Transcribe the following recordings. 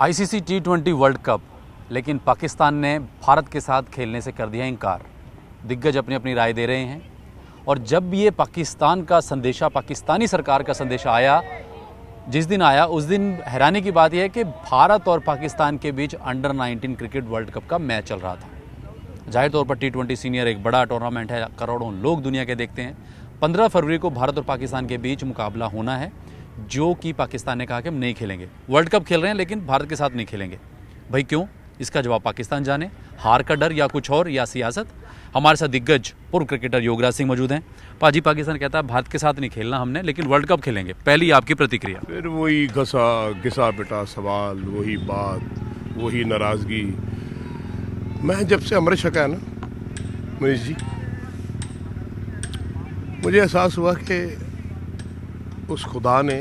ICC T20 world cup, लेकिन पाकिस्तान ने भारत के साथ खेलने से कर दिया इनकार। दिग्गज अपनी अपनी राय दे रहे हैं और जब ये पाकिस्तान का संदेशा, पाकिस्तानी सरकार का संदेशा आया, जिस दिन आया उस दिन हैरानी की बात यह है कि भारत और पाकिस्तान के बीच अंडर 19 क्रिकेट वर्ल्ड कप का मैच चल रहा था। जाहिर तौर पर T20 सीनियर एक बड़ा टूर्नामेंट है, करोड़ों लोग दुनिया के देखते हैं। 15 फरवरी को भारत और पाकिस्तान के बीच मुकाबला होना है, जो कि पाकिस्तान ने कहा कि हम नहीं खेलेंगे। वर्ल्ड कप खेल रहे हैं लेकिन भारत के साथ नहीं खेलेंगे। भाई क्यों? इसका जवाब पाकिस्तान जाने। हार का डर या कुछ और, या सियासत? हमारे साथ दिग्गज पूर्व क्रिकेटर योगराज सिंह मौजूद हैं। पाजी, पाकिस्तान कहता है भारत के साथ नहीं खेलना हमने, लेकिन वर्ल्ड कप खेलेंगे। पहली आपकी प्रतिक्रिया? फिर वही घिसा पिटा सवाल, वही बात, वही नाराज़गी। मैं जब से अमृत छका है ना मनीष जी, मुझे एहसास हुआ कि उस खुदा ने,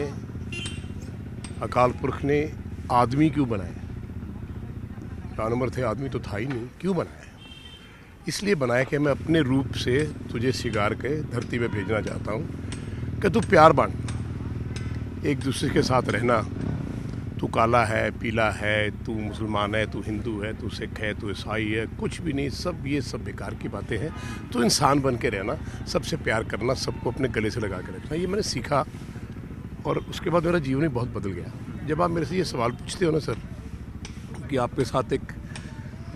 अकाल पुरख ने आदमी क्यों बनाया। जानवर थे, आदमी तो था ही नहीं। क्यों बनाया? इसलिए बनाया कि मैं अपने रूप से तुझे सिगार के धरती पे भेजना चाहता हूँ कि तू प्यार बांट, एक दूसरे के साथ रहना। तू काला है, पीला है, तू मुसलमान है, तू हिंदू है, तू सिख है, तू ईसाई है, कुछ भी नहीं। सब ये सब बेकार की बातें हैं। तू इंसान बन के रहना, सबसे प्यार करना, सबको अपने गले से लगा के रखना। ये मैंने सीखा और उसके बाद मेरा जीवन ही बहुत बदल गया। जब आप मेरे से ये सवाल पूछते हो ना सर, कि आपके साथ एक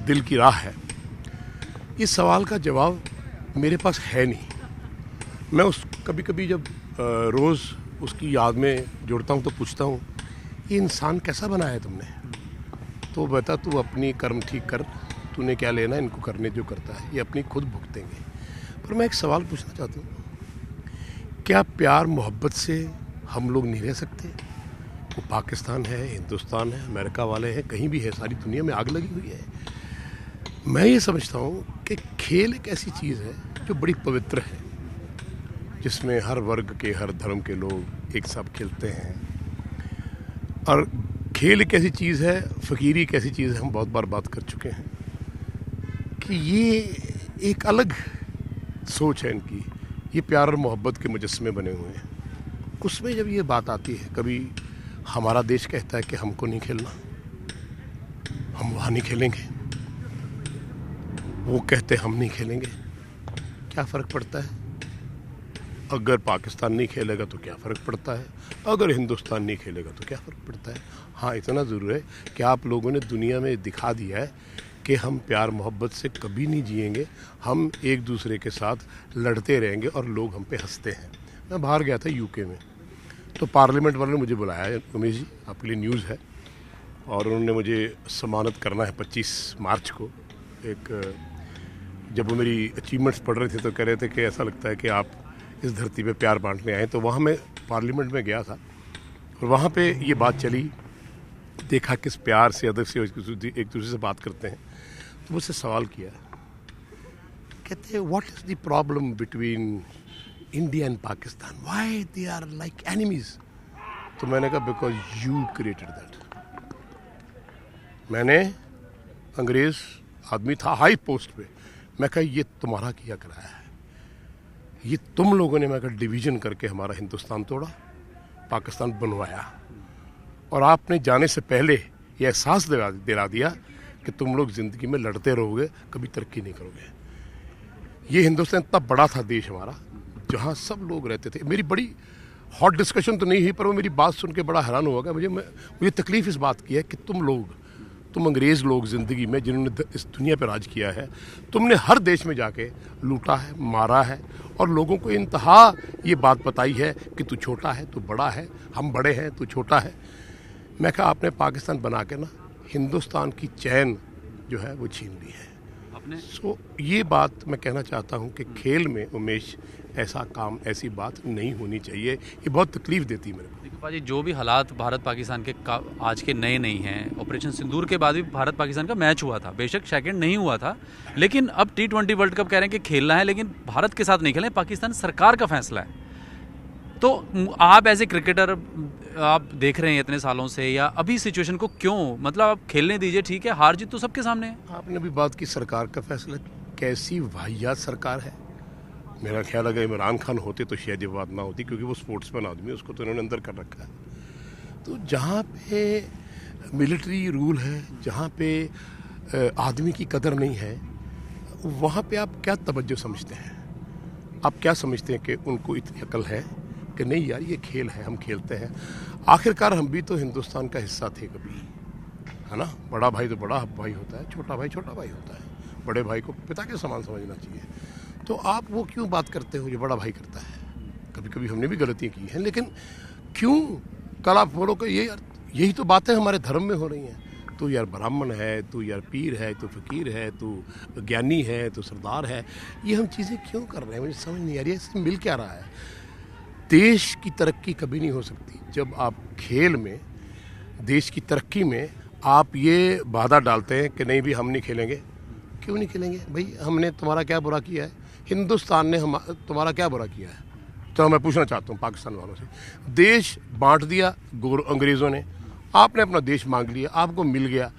दिल की राह है, इस सवाल का जवाब मेरे पास है नहीं। मैं उस कभी कभी जब रोज़ उसकी याद में जुड़ता हूँ तो पूछता हूँ, ये इंसान कैसा बनाया है तुमने? तो बता, तू अपनी कर्म ठीक कर, तूने क्या लेना, इनको करने जो करता है ये अपनी खुद भुगतेंगे। पर मैं एक सवाल पूछना चाहता हूँ, क्या प्यार मोहब्बत से हम लोग नहीं रह सकते? वो पाकिस्तान है, हिंदुस्तान है, अमेरिका वाले हैं, कहीं भी है, सारी दुनिया में आग लगी हुई है। मैं ये समझता हूँ कि खेल एक ऐसी चीज़ है जो बड़ी पवित्र है, जिसमें हर वर्ग के, हर धर्म के लोग एक साथ खेलते हैं। और खेल एक ऐसी चीज़ है, फ़कीरी एक ऐसी चीज़ है, हम बहुत बार बात कर चुके हैं कि ये एक अलग सोच है इनकी। ये प्यार और मोहब्बत के मुजस्मे बने हुए हैं। उसमें जब ये बात आती है, कभी हमारा देश कहता है कि हमको नहीं खेलना, हम वहाँ नहीं खेलेंगे, वो कहते हम नहीं खेलेंगे, क्या फ़र्क पड़ता है? अगर पाकिस्तान नहीं खेलेगा तो क्या फ़र्क पड़ता है? अगर हिंदुस्तान नहीं खेलेगा तो क्या फ़र्क पड़ता है? हाँ, इतना ज़रूर है कि आप लोगों ने दुनिया में दिखा दिया है कि हम प्यार मोहब्बत से कभी नहीं जिएंगे। हम एक दूसरे के साथ लड़ते रहेंगे और लोग हम पे हंसते हैं। मैं बाहर गया था यूके में, तो पार्लियामेंट वालों ने मुझे बुलाया, उमेश जी आपके लिए न्यूज़ है, और उन्होंने मुझे सम्मानित करना है 25 मार्च को। एक जब वो मेरी अचीवमेंट्स पढ़ रहे थे तो कह रहे थे कि ऐसा लगता है कि आप इस धरती पे प्यार बांटने आए। तो वहाँ मैं पार्लियामेंट में गया था और वहाँ पे ये बात चली, देखा किस प्यार से, अदब से एक दूसरे से बात करते हैं। तो मुझसे सवाल किया, कहते हैं what is the problem between India and Pakistan, why they are like enemies? तो मैंने कहा बिकॉज यू क्रिएटेड दैट। मैंने, अंग्रेज आदमी था हाई पोस्ट पे, मैं कहा ये तुम्हारा किया कराया है, ये तुम लोगों ने, मैं कहा डिवीज़न करके हमारा हिंदुस्तान तोड़ा, पाकिस्तान बनवाया, और आपने जाने से पहले ये एहसास दिला दिया कि तुम लोग ज़िंदगी में लड़ते रहोगे, कभी तरक्की नहीं करोगे। ये हिंदुस्तान इतना बड़ा था देश हमारा, जहाँ सब लोग रहते थे। मेरी बड़ी हॉट डिस्कशन तो नहीं हुई, पर वो मेरी बात सुन के बड़ा हैरान हुआ कि मुझे तकलीफ़ इस बात की है कि तुम अंग्रेज़ लोग ज़िंदगी में जिन्होंने इस दुनिया पर राज किया है, तुमने हर देश में जाके लूटा है, मारा है, और लोगों को इंतहा ये बात बताई है कि तू छोटा है, तू बड़ा है, हम बड़े हैं, तू छोटा है। मैं कहा आपने पाकिस्तान बना के ना हिंदुस्तान की चैन जो है वो छीन ली है आपने। सो ये बात मैं कहना चाहता हूँ कि खेल में उमेश ऐसा काम, ऐसी बात नहीं होनी चाहिए। ये बहुत तकलीफ़ देती है मेरे को। देखो पाजी, जो भी हालात भारत पाकिस्तान के आज के नए नहीं हैं। ऑपरेशन सिंदूर के बाद भी भारत पाकिस्तान का मैच हुआ था, बेशक सेकंड नहीं हुआ था, लेकिन अब T20 वर्ल्ड कप कह रहे हैं कि खेलना है, लेकिन भारत के साथ नहीं खेलना है, पाकिस्तान सरकार का फैसला है। तो आप एज ए क्रिकेटर आप देख रहे हैं इतने सालों से, या अभी सिचुएशन को क्यों, मतलब आप खेलने दीजिए, ठीक है, हार जीत तो सबके सामने है। आपने भी बात की सरकार का फैसला, कैसी वाहियात सरकार है। मेरा ख्याल अगर इमरान खान होते तो शायद ये बात ना होती, क्योंकि वो स्पोर्ट्समैन आदमी है, उसको तो इन्होंने अंदर कर रखा है। तो जहाँ पे मिलिट्री रूल है, जहाँ पे आदमी की कदर नहीं है, वहाँ पे आप क्या तवज्जो समझते हैं? आप क्या समझते हैं कि उनको इतनी अकल है कि नहीं यार ये खेल है, हम खेलते हैं। आखिरकार हम भी तो हिंदुस्तान का हिस्सा थे कभी, है ना। बड़ा भाई तो बड़ा भाई होता है, छोटा भाई छोटा भाई होता है। बड़े भाई को पिता के समान समझना चाहिए। तो आप वो क्यों बात करते हो जो बड़ा भाई करता है? कभी कभी हमने भी गलतियाँ की हैं, लेकिन क्यों कल आप बोलो कि ये यही तो बातें हमारे धर्म में हो रही हैं। तू यार ब्राह्मण है, तू यार पीर है, तू फकीर है, तू ज्ञानी है, तू सरदार है। ये हम चीज़ें क्यों कर रहे हैं? मुझे समझ नहीं आ रही है, इससे मिल क्या रहा है। देश की तरक्की कभी नहीं हो सकती जब आप खेल में, देश की तरक्की में आप ये बाधा डालते हैं कि नहीं भी हम नहीं खेलेंगे। क्यों नहीं खेलेंगे भाई? हमने तुम्हारा क्या बुरा किया है? हिंदुस्तान ने तुम्हारा क्या बुरा किया है? तो मैं पूछना चाहता हूँ पाकिस्तान वालों से। देश बांट दिया अंग्रेज़ों ने, आपने अपना देश मांग लिया, आपको मिल गया।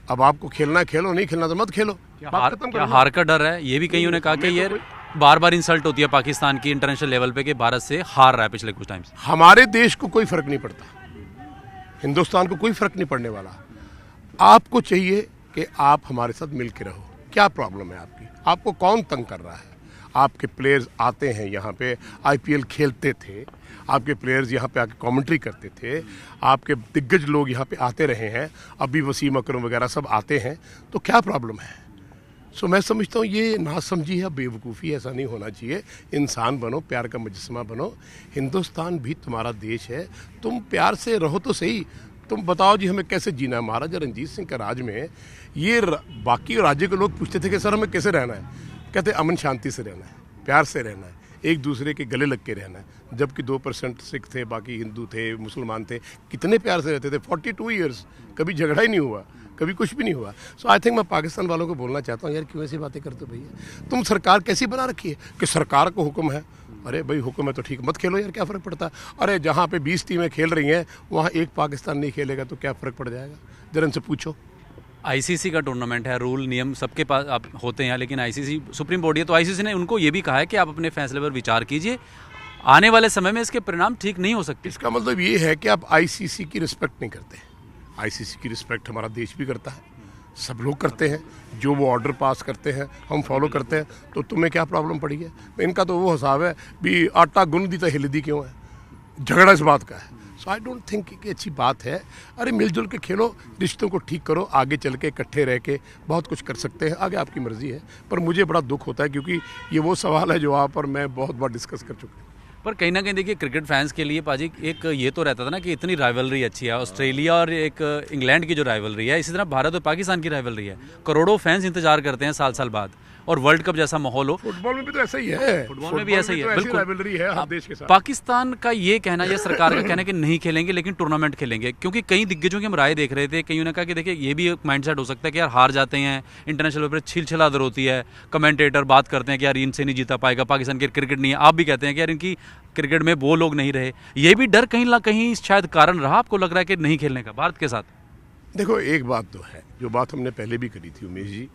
अब आपको खेलना खेलो, नहीं खेलना तो मत खेलो। क्या हार का डर है? ये भी कईयों ने कहा कि ये बार बार इंसल्ट होती है पाकिस्तान की इंटरनेशनल लेवल पे कि भारत से हार रहा है पिछले कुछ टाइम से। हमारे देश को कोई फर्क नहीं पड़ता, हिंदुस्तान को कोई फर्क नहीं पड़ने वाला। आपको चाहिए कि आप हमारे साथ मिल के रहो। क्या प्रॉब्लम है आपकी? आपको कौन तंग कर रहा है? आपके प्लेयर्स आते हैं यहाँ पे, आईपीएल खेलते थे, आपके प्लेयर्स यहाँ पे आके कमेंट्री करते थे, आपके दिग्गज लोग यहाँ पे आते रहे हैं, अभी वसीम अकरम वगैरह सब आते हैं, तो क्या प्रॉब्लम है? सो मैं समझता हूँ ये नासमझी है, बेवकूफ़ी। ऐसा नहीं होना चाहिए। इंसान बनो, प्यार का मुजस्समा बनो। हिंदुस्तान भी तुम्हारा देश है, तुम प्यार से रहो तो सही। तुम बताओ जी हमें कैसे जीना है? महाराजा रंजीत सिंह के राज में ये बाकी राज्य के लोग पूछते थे कि सर हमें कैसे रहना है? कहते अमन शांति से रहना है, प्यार से रहना है, एक दूसरे के गले लग के रहना है। जबकि 2% सिख थे, बाकी हिंदू थे, मुसलमान थे, कितने प्यार से रहते थे। 42 ईयर्स कभी झगड़ा ही नहीं हुआ, कभी कुछ भी नहीं हुआ। सो आई थिंक मैं पाकिस्तान वालों को बोलना चाहता हूँ, यार क्यों ऐसी बातें करते हो भैया? तुम सरकार कैसी बना रखी है कि सरकार को हुक्म है? अरे भाई हुक्म है तो ठीक, मत खेलो यार, क्या फ़र्क पड़ता है? अरे जहाँ पे 20 टीमें खेल रही हैं वहाँ एक पाकिस्तान नहीं खेलेगा तो क्या फ़र्क पड़ जाएगा? जरा इनसे पूछो। आईसीसी का टूर्नामेंट है, रूल नियम सबके पास आप होते हैं, लेकिन आईसीसी सुप्रीम बॉडी है, तो आईसीसी ने उनको ये भी कहा है कि आप अपने फैसले पर विचार कीजिए, आने वाले समय में इसके परिणाम ठीक नहीं हो सकते। इसका मतलब ये है कि आप आईसीसी की रिस्पेक्ट नहीं करते। आईसीसी की रिस्पेक्ट हमारा देश भी करता है, सब लोग करते हैं। जो वो ऑर्डर पास करते हैं हम फॉलो करते हैं, तो तुम्हें क्या प्रॉब्लम पड़ी है? इनका तो वो हिसाब है भी आटा गुन दी तो हिलदी क्यों है, झगड़ा इस बात का है। सो आई डोंट थिंक कि अच्छी बात है। अरे मिलजुल के खेलो, रिश्तों को ठीक करो, आगे चल के इकट्ठे रह के बहुत कुछ कर सकते हैं। आगे आपकी मर्जी है, पर मुझे बड़ा दुख होता है क्योंकि ये वो सवाल है जो आप और मैं बहुत बार डिस्कस कर चुके हैं। पर कहीं ना कहीं देखिए क्रिकेट फैंस के लिए पाजी एक ये तो रहता था ना कि इतनी राइवलरी अच्छी है, ऑस्ट्रेलिया और एक इंग्लैंड की जो राइवलरी है, इसी तरह भारत और पाकिस्तान की राइवलरी है। करोड़ों फैंस इंतजार करते हैं साल साल बाद, और वर्ल्ड कप जैसा माहौल हो। फुटबॉल में भी तो ऐसा ही है, फुटबॉल में भी ऐसा ही है, बिल्कुल राइवलरी है हर देश के साथ। पाकिस्तान का ये कहना या सरकार का कहना कि नहीं खेलेंगे लेकिन टूर्नामेंट खेलेंगे, क्योंकि कई दिग्गजों की हम राय देख रहे थे, कईयों ने कहा कि देखिए ये भी एक माइंडसेट हो सकता है कि यार हार जाते हैं इंटरनेशनल लेवल पर, छिलछिलादर होती है, कमेंटेटर बात करते हैं कि यार इनसे नहीं जीता पाएगा, पाकिस्तान की क्रिकेट नहीं है। आप भी कहते हैं कि यार इनकी क्रिकेट में वो लोग नहीं रहे, ये भी डर कहीं ना कहीं शायद कारण रहा आपको लग रहा है कि नहीं खेलने का भारत के साथ? देखो एक बात तो है, जो बात हमने पहले भी करी थी उमेश जी,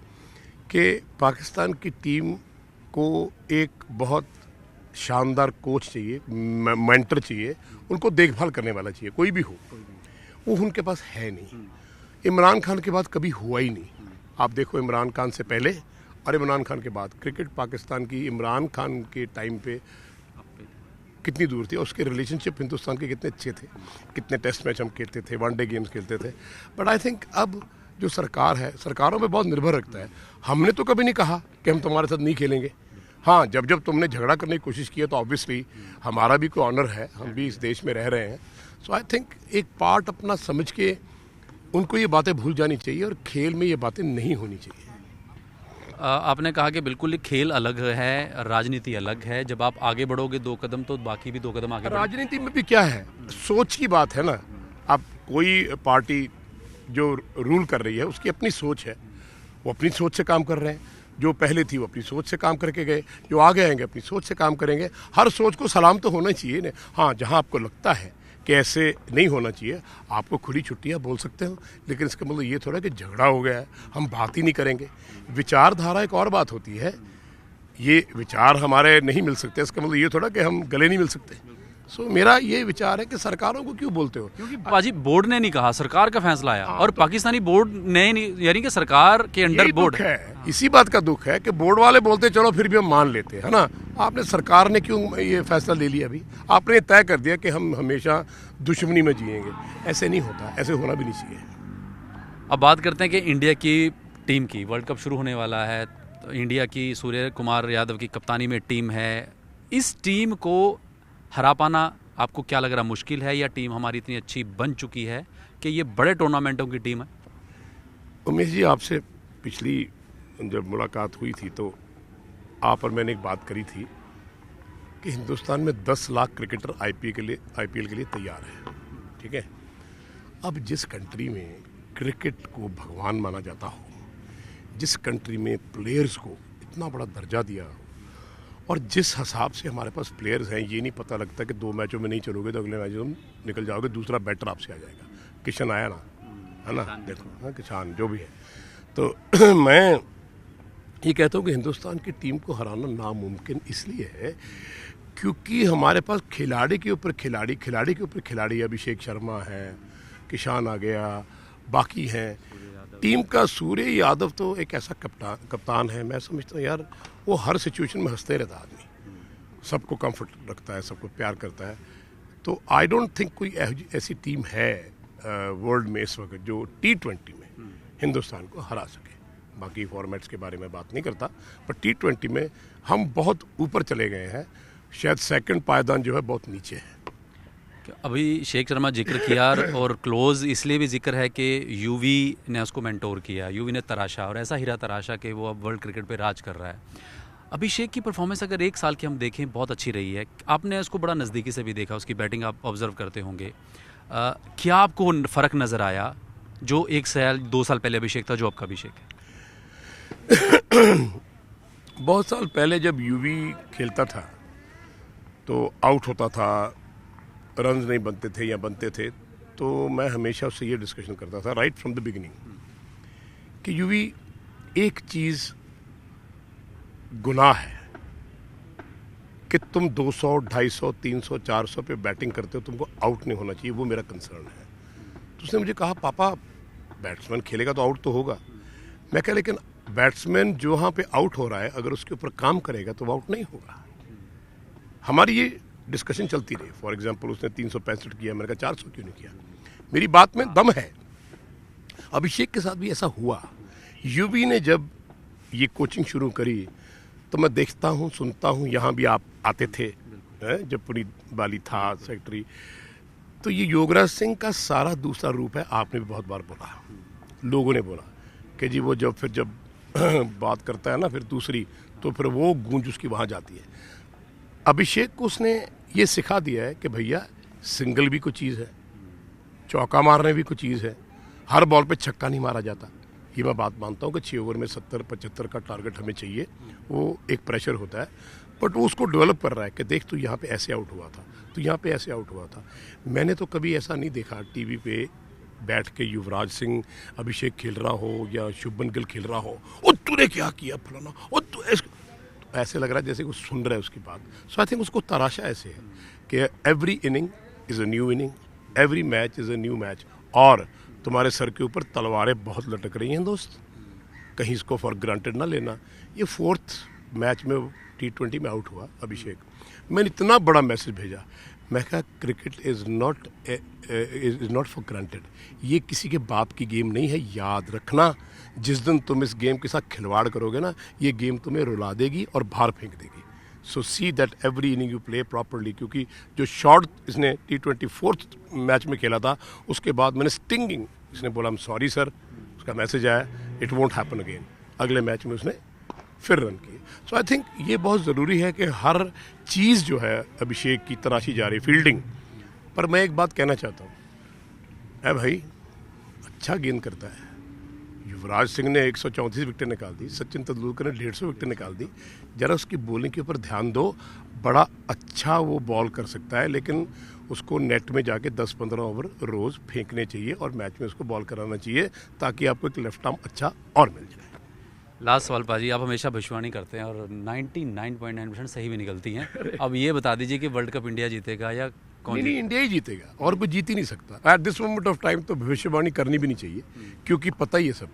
कि पाकिस्तान की टीम को एक बहुत शानदार कोच चाहिए, मेंटर चाहिए, उनको देखभाल करने वाला चाहिए, कोई भी हो। वो उनके पास है नहीं। इमरान खान के बाद कभी हुआ ही नहीं। आप देखो इमरान खान से पहले और इमरान खान के बाद क्रिकेट पाकिस्तान की इमरान खान के टाइम पे कितनी दूर थी, उसके रिलेशनशिप हिंदुस्तान के कितने अच्छे थे, कितने टेस्ट मैच हम खेलते थे, वनडे गेम्स खेलते थे। बट आई थिंक अब जो सरकार है, सरकारों पे बहुत निर्भर रखता है। हमने तो कभी नहीं कहा कि हम तुम्हारे साथ नहीं खेलेंगे। हाँ, जब जब तुमने झगड़ा करने की कोशिश की है तो ऑब्वियसली हमारा भी कोई ऑनर है, हम भी इस देश में रह रहे हैं। सो आई थिंक एक पार्ट अपना समझ के उनको ये बातें भूल जानी चाहिए और खेल में ये बातें नहीं होनी चाहिए। आपने कहा कि बिल्कुल ही खेल अलग है, राजनीति अलग है। जब आप आगे बढ़ोगे 2 कदम तो बाकी भी 2 कदम आगे बढ़ेंगे। राजनीति में भी क्या है, सोच की बात है ना। अब कोई पार्टी जो रूल कर रही है उसकी अपनी सोच है, वो अपनी सोच से काम कर रहे हैं। जो पहले थी वो अपनी सोच से काम करके गए, जो आगे आएंगे अपनी सोच से काम करेंगे। हर सोच को सलाम तो होना चाहिए ना। हाँ, जहाँ आपको लगता है कि ऐसे नहीं होना चाहिए, आपको खुली छुट्टियाँ बोल सकते हो, लेकिन इसका मतलब ये थोड़ा कि झगड़ा हो गया है हम बात ही नहीं करेंगे। विचारधारा एक और बात होती है, ये विचार हमारे नहीं मिल सकते, इसका मतलब ये थोड़ा कि हम गले नहीं मिल सकते। सो मेरा ये विचार है कि सरकारों को क्यों बोलते हो? क्योंकि बाजी बोर्ड ने नहीं कहा, सरकार का फैसला आया और पाकिस्तानी बोर्ड ने नहीं, यानी कि सरकार के अंडर बोर्ड है। इसी बात का दुख है कि बोर्ड वाले बोलते चलो फिर भी हम मान लेते हैं, है ना। आपने सरकार ने क्यों ये फैसला ले लिया? अभी आपने तय कर दिया कि हम हमेशा दुश्मनी में जिएंगे। ऐसे नहीं होता, ऐसे होना भी नहीं चाहिए। अब बात करते हैं कि इंडिया की टीम की, वर्ल्ड कप शुरू होने वाला है, तो इंडिया की सूर्य कुमार यादव की कप्तानी में टीम है। इस टीम को हरा पाना आपको क्या लग रहा, मुश्किल है या टीम हमारी इतनी अच्छी बन चुकी है कि ये बड़े टूर्नामेंटों की टीम है? उमेश जी, आपसे पिछली जब मुलाकात हुई थी तो आप और मैंने एक बात करी थी कि हिंदुस्तान में 10 लाख क्रिकेटर आईपीएल के लिए तैयार है। ठीक है, अब जिस कंट्री में क्रिकेट को भगवान माना जाता हो, जिस कंट्री में प्लेयर्स को इतना बड़ा दर्जा दिया हो, और जिस हिसाब से हमारे पास प्लेयर्स हैं, ये नहीं पता लगता कि 2 मैचों में नहीं चलोगे तो अगले मैच में तुम निकल जाओगे, दूसरा बैटर आपसे आ जाएगा। किशन आया ना, है ना, देखो, हाँ, किसान जो भी है। तो मैं ये कहता हूँ कि हिंदुस्तान की टीम को हराना नामुमकिन इसलिए है क्योंकि हमारे पास खिलाड़ी के ऊपर खिलाड़ी, अभिषेक शर्मा है, किसान आ गया, बाकी हैं। टीम का सूर्य यादव तो एक ऐसा कप्तान है, मैं समझता हूँ यार वो हर सिचुएशन में हंसते रहता आदमी, सबको कंफर्ट रखता है, सबको प्यार करता है। तो आई डोंट थिंक कोई ऐसी टीम है वर्ल्ड में इस वक्त जो T20 में हिंदुस्तान को हरा सके। बाकी फॉर्मेट्स के बारे में बात नहीं करता, पर T20 में हम बहुत ऊपर चले गए हैं, शायद सेकंड पायदान जो है बहुत नीचे है। अभी शेख शर्मा जिक्र किया और क्लोज इसलिए भी जिक्र है कि यूवी ने उसको मेंटोर किया, यूवी ने तराशा और ऐसा हीरा तराशा कि वो अब वर्ल्ड क्रिकेट पे राज कर रहा है। अभिषेक की परफॉर्मेंस अगर 1 साल की हम देखें बहुत अच्छी रही है, आपने उसको बड़ा नज़दीकी से भी देखा, उसकी बैटिंग आप ऑब्जर्व करते होंगे। क्या आपको फ़र्क नज़र आया जो 1 साल 2 साल पहले अभिषेक था जो आपका अभिषेक है? बहुत साल पहले जब यूवी खेलता था तो आउट होता था, रन्स नहीं बनते थे या बनते थे, तो मैं हमेशा उससे ये डिस्कशन करता था राइट फ्रॉम द बिगिनिंग कि यूवी एक चीज़ गुनाह है कि तुम 200, 250, 300, 400 पे बैटिंग करते हो, तुमको आउट नहीं होना चाहिए, वो मेरा कंसर्न है। तो उसने मुझे कहा पापा बैट्समैन खेलेगा तो आउट तो होगा। मैं कहा लेकिन बैट्समैन जो वहाँ पे आउट हो रहा है अगर उसके ऊपर काम करेगा तो वो आउट नहीं होगा। हमारी ये डिस्कशन चलती रही। फॉर एग्जांपल उसने 365 किया, मैंने कहा 400 क्यों नहीं किया? मेरी बात में दम है। अभिषेक के साथ भी ऐसा हुआ। यूवी ने जब ये कोचिंग शुरू करी तो मैं देखता हूँ, सुनता हूँ, यहाँ भी आप आते थे जब पुनीत बाली था सेक्रेटरी, तो ये योगराज सिंह का सारा दूसरा रूप है। आपने भी बहुत बार बोला, लोगों ने बोला कि जी वो जब बात करता है ना फिर दूसरी, तो फिर वो गूंज उसकी वहाँ जाती है। अभिषेक को उसने ये सिखा दिया है कि भैया सिंगल भी कोई चीज़ है, चौका मारने भी कोई चीज़ है, हर बॉल पे छक्का नहीं मारा जाता। ये मैं बात मानता हूँ कि 6 ओवर में 70-75 का टारगेट हमें चाहिए, वो एक प्रेशर होता है, बट वो उसको डेवलप कर रहा है कि देख तू यहाँ पे ऐसे आउट हुआ था, तो यहाँ पे ऐसे आउट हुआ था। मैंने तो कभी ऐसा नहीं देखा टीवी पे बैठ के युवराज सिंह अभिषेक खेल रहा हो या शुभमन गिल खेल रहा हो, ओ तूने क्या किया फलाना, ओ तू ऐसे लग रहा है जैसे कुछ सुन रहा है उसकी बात। सो आई थिंक उसको तराशा ऐसे है कि every inning is a new inning, every match is a new match, और तुम्हारे सर के ऊपर तलवारें बहुत लटक रही हैं दोस्त, कहीं इसको फॉर ग्रांटेड ना लेना। ये 4th मैच में T20 में आउट हुआ अभिषेक, मैंने इतना बड़ा मैसेज भेजा, मैं कहा cricket is not for granted, ये किसी के बाप की गेम नहीं है। याद रखना जिस दिन तुम इस गेम के साथ खिलवाड़ करोगे ना, ये गेम तुम्हें रुला देगी और बाहर फेंक देगी। So see that every inning you play properly, क्योंकि जो शॉट इसने T20 4th मैच में खेला था उसके बाद मैंने स्टिंगिंग, इसने बोला I'm सॉरी सर, उसका मैसेज आया इट वोंट हैपन अगेन, अगले मैच में उसने फिर रन किए। सो आई थिंक ये बहुत ज़रूरी है कि हर चीज़ जो है अभिषेक की तराशी जा रही, फील्डिंग पर मैं एक बात कहना चाहता हूँ, है भाई अच्छा गेंद करता है, युवराज सिंह ने 134 विकेटें निकाल दी, सचिन तेंदुलकर ने 150 विकेटें निकाल दी, ज़रा उसकी बॉलिंग के ऊपर ध्यान दो, बड़ा अच्छा वो बॉल कर सकता है, लेकिन उसको नेट में जाके 10-15 ओवर रोज़ फेंकने चाहिए और मैच में उसको बॉल कराना चाहिए ताकि आपको एक लेफ्ट आर्म अच्छा और मिल जाए। लास्ट सवाल पाजी, आप हमेशा भविष्यवाणी करते हैं और 99.9% सही भी निकलती हैं। अब ये बता दीजिए कि वर्ल्ड कप इंडिया जीतेगा या कौन नहीं, इंडिया ही जीतेगा और कोई जीत ही नहीं सकता at this moment of time. तो भविष्यवाणी करनी भी नहीं चाहिए, क्योंकि पता ही है सब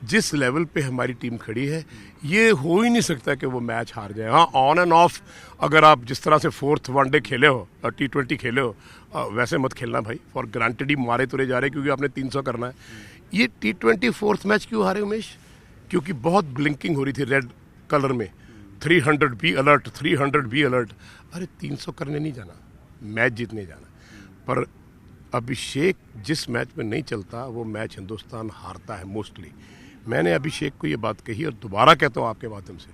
जिस लेवल पे हमारी टीम खड़ी है, ये हो ही नहीं सकता कि वो मैच हार जाए। हाँ, ऑन एंड ऑफ अगर आप जिस तरह से 4th वनडे खेले हो और T20 खेले हो, वैसे मत खेलना भाई। फॉर ग्रांटेड ही मारे तुरे जा रहे क्योंकि आपने 300 करना है। ये T20 4th मैच क्यों हारे उमेश? क्योंकि बहुत ब्लिंकिंग हो रही थी रेड कलर में, 300 बी अलर्ट, 300 बी अलर्ट। अरे 300 करने नहीं जाना, मैच जीतने जाना। पर अभिषेक जिस मैच में नहीं चलता वो मैच हिंदुस्तान हारता है मोस्टली। मैंने अभिषेक को ये बात कही और दोबारा कहता हूँ आपके माध्यम से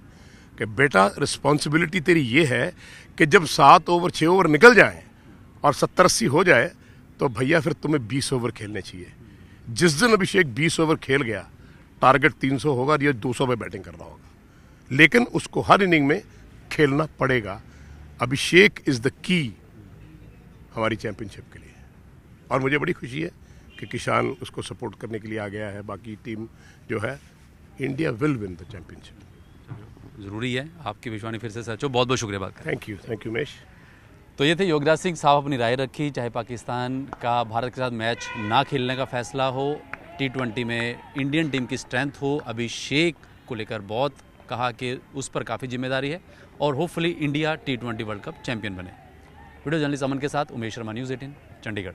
कि बेटा, रिस्पॉन्सिबिलिटी तेरी ये है कि जब 7 ओवर 6 ओवर निकल जाए और 70-80 हो जाए तो भैया फिर तुम्हें 20 ओवर खेलने चाहिए। जिस दिन अभिषेक 20 ओवर खेल गया, टारगेट 300 होगा और ये 200 पे बैटिंग कर रहा होगा, लेकिन उसको हर इनिंग में खेलना पड़ेगा। अभिषेक इज़ द की हमारी चैंपियनशिप के लिए, और मुझे बड़ी खुशी है कि किसान उसको सपोर्ट करने के लिए आ गया है। बाकी टीम जो है, India will win the championship. ज़रूरी है आपकी भविष्यवाणी फिर से सच हो। बहुत बहुत शुक्रिया बात करें। Thank you Umesh. तो ये थे योगराज सिंह साहब, अपनी राय रखी। चाहे पाकिस्तान का भारत के साथ मैच ना खेलने का फैसला हो, T20 में इंडियन टीम की स्ट्रेंथ हो, अभिषेक को लेकर बहुत कहा कि उस पर काफ़ी जिम्मेदारी है और hopefully India T20 world cup champion बने। वीडियो जर्नलिस्ट अमन के साथ उमेश शर्मा, न्यूज़ 18 चंडीगढ़।